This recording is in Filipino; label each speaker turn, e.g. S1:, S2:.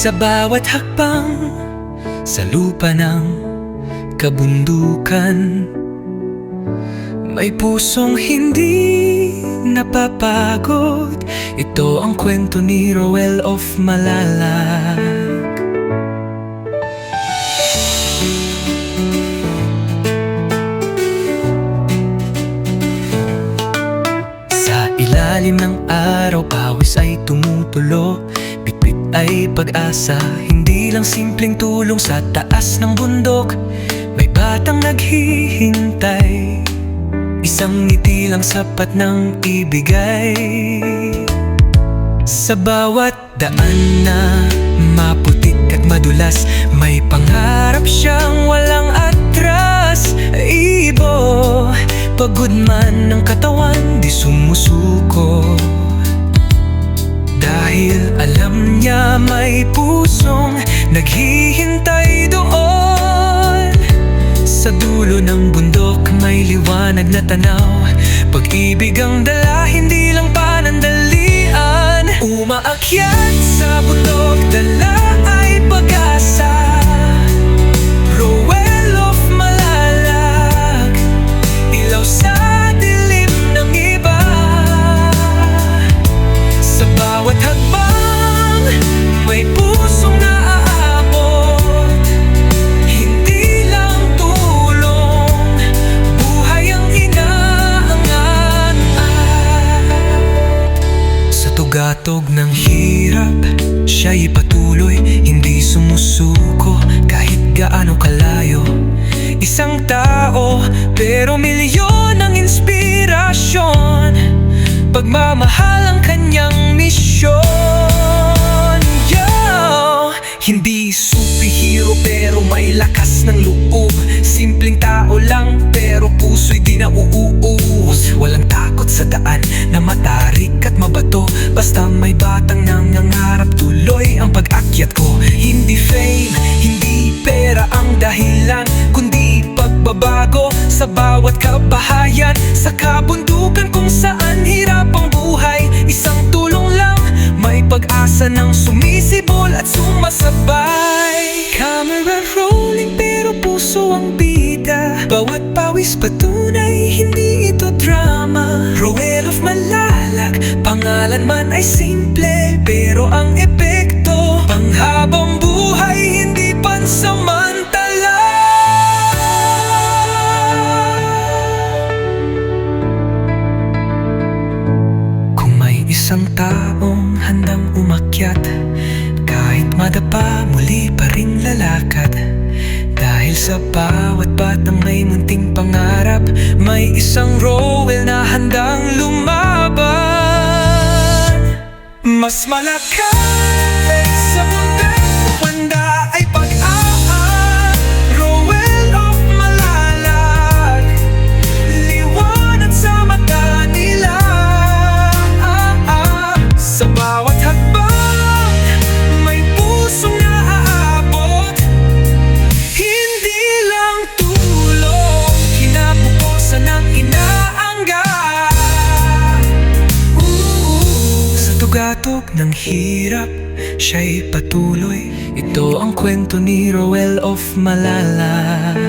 S1: Sa bawat hakbang sa lupa ng kabundukan, may pusong hindi napapagod. Ito ang kwento ni Roel of Malalag. Sa ilalim ng araw, pawis ay tumutulo, bitbit ay pag-asa, hindi lang simpleng tulong. Sa taas ng bundok, may batang naghihintay, isang ngiti lang sapat ng ibigay. Sa bawat daan na maputik at madulas, may pangarap siyang walang atras. Ibo, pagod man ng katawan, di sumusuko, dahil alam niya may pusong naghihintay doon. Sa dulo ng bundok may liwanag na tanaw, pag-ibig ang dala, hindi lang panandalian. Umaakyat sa bundok, dala ay pag-asa. Roel of Malalag, ilaw sa dilim ng iba. Sa bawat hakbang may pusong naaabot, hindi lang tulong, buhay ang inaangat. Sa tugatog ng hirap, siya'y patuloy, hindi sumusuko kahit gaano kalayo. Isang tao pero milyon ang inspirasyon, pagmamahal ang kanyang misyon. Hindi superhero pero may lakas ng loob, simpleng tao lang pero puso'y di nauuus. Walang takot sa daan na matarik at mabato, basta may batang nangangarap, tuloy ang pag-akyat ko. Hindi fame, hindi pera ang dahilan, kundi pagbabago sa bawat kabahayan. Sa kabundukan kung saan hirap ang buhay, isang tulong lang, may pag-asa ng sumisibol at sumasabay. Camera rolling pero puso ang bida, bawat pawis patunay, hindi ito drama. Roel of Malalag, pangalan man ay simple, pero ang epekto panghabang buhay, hindi pansamantala. Kung may isang taong handang umakyat, kahit madapa, muli pa rin lalakad. Dahil sa bawat batang may munting pangarap, may isang Roel na handang lumaban. Mas malakas sa bundok, wanda ay pag-aak. Roel of Malalag, liwanag sa mata nila. Sa bawat hakbang may pusong naaabot, hindi lang tulong, kinabukasan ng inaangga. Sa tugatog ng hirap, siya'y patuloy, ito ang kwento ni Roel of Malalag.